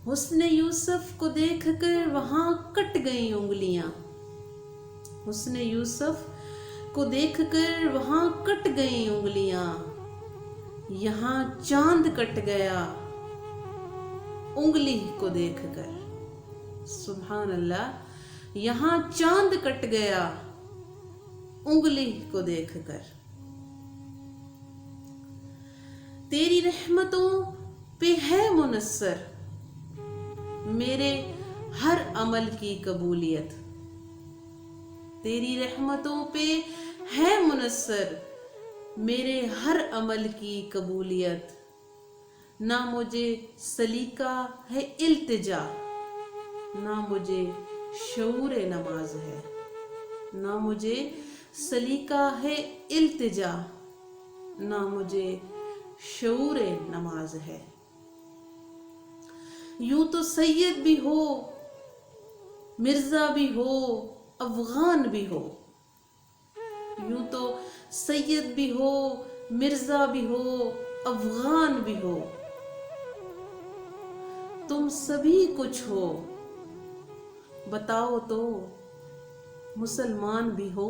حسن یوسف کو دیکھ کر وہاں کٹ گئی انگلیاں، حسن یوسف کو دیکھ کر وہاں کٹ گئی انگلیاں، یہاں چاند کٹ گیا انگلی کو دیکھ کر۔ سبحان اللہ، یہاں چاند کٹ گیا انگلی کو دیکھ کر۔ تیری رحمتوں پہ ہے منحصر میرے ہر عمل کی قبولیت، تیری رحمتوں پہ ہے منحصر میرے ہر عمل کی قبولیت، نہ مجھے سلیقہ ہے التجا، نہ مجھے شعور نماز ہے، نہ مجھے سلیقہ ہے التجا، نہ مجھے شعور نماز ہے۔ یوں تو سید بھی ہو، مرزا بھی ہو، افغان بھی ہو، یوں تو سید بھی ہو، مرزا بھی ہو، افغان بھی ہو، تم سبھی کچھ ہو، بتاؤ تو مسلمان بھی ہو،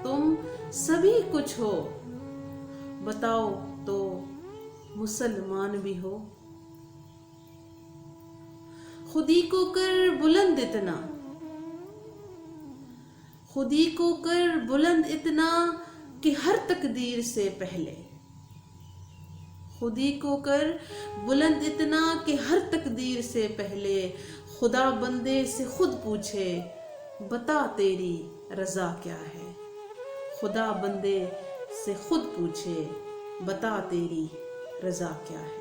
تم سبھی کچھ ہو، بتاؤ تو مسلمان بھی ہو۔ خودی کو کر بلند اتنا، خودی کو کر بلند اتنا کہ ہر تقدیر سے پہلے، خودی کو کر بلند اتنا کہ ہر تقدیر سے پہلے، خدا بندے سے خود پوچھے بتا تیری رضا کیا ہے، خدا بندے سے خود پوچھے بتا تیری رضا کیا ہے۔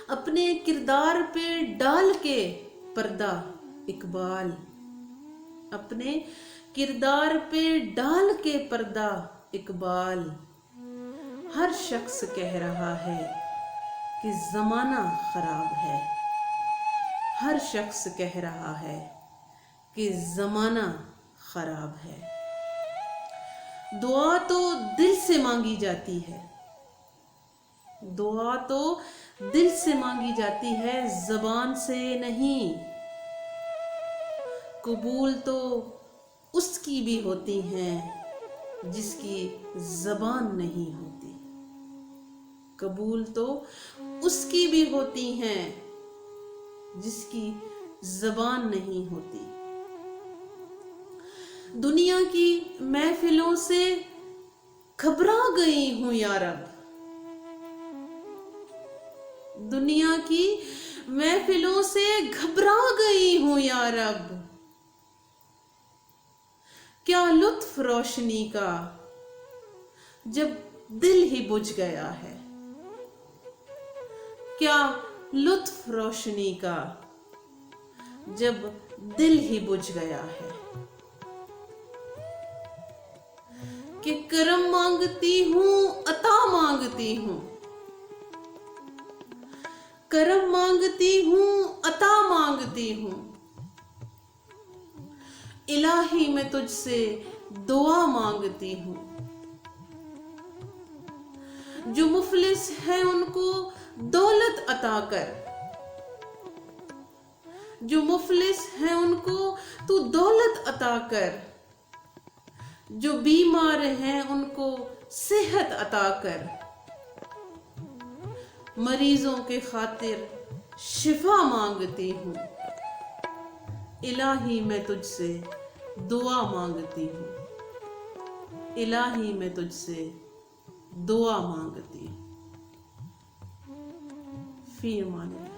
اپنے کردار پہ ڈال کے پردہ اقبال، اپنے کردار پہ ڈال کے پردہ اقبال، ہر شخص کہہ رہا ہے کہ زمانہ خراب ہے، ہر شخص کہہ رہا ہے کہ زمانہ خراب ہے۔ دعا تو دل سے مانگی جاتی ہے، دعا تو دل سے مانگی جاتی ہے زبان سے نہیں، قبول تو اس کی بھی ہوتی ہیں جس کی زبان نہیں ہوتی، قبول تو اس کی بھی ہوتی ہیں جس کی زبان نہیں ہوتی۔ دنیا کی محفلوں سے گھبرا گئی ہوں یا رب، دنیا کی محفلوں سے گھبرا گئی ہوں یا رب، کیا لطف روشنی کا جب دل ہی بجھ گیا ہے، کیا لطف روشنی کا جب دل ہی بجھ گیا ہے، کہ کرم مانگتی ہوں عطا مانگتی ہوں، کرم مانگتی ہوں عطا مانگتی ہوں، الہی میں تجھ سے دعا مانگتی ہوں، جو مفلس ہیں ان کو دولت عطا کر، جو مفلس ہیں ان کو تو دولت عطا کر، جو بیمار ہیں ان کو صحت عطا کر، مریضوں کے خاطر شفا مانگتی ہوں، الہی میں تجھ سے دعا مانگتی ہوں، الہی میں تجھ سے دعا مانگتی ہوں۔ فی امان اللہ۔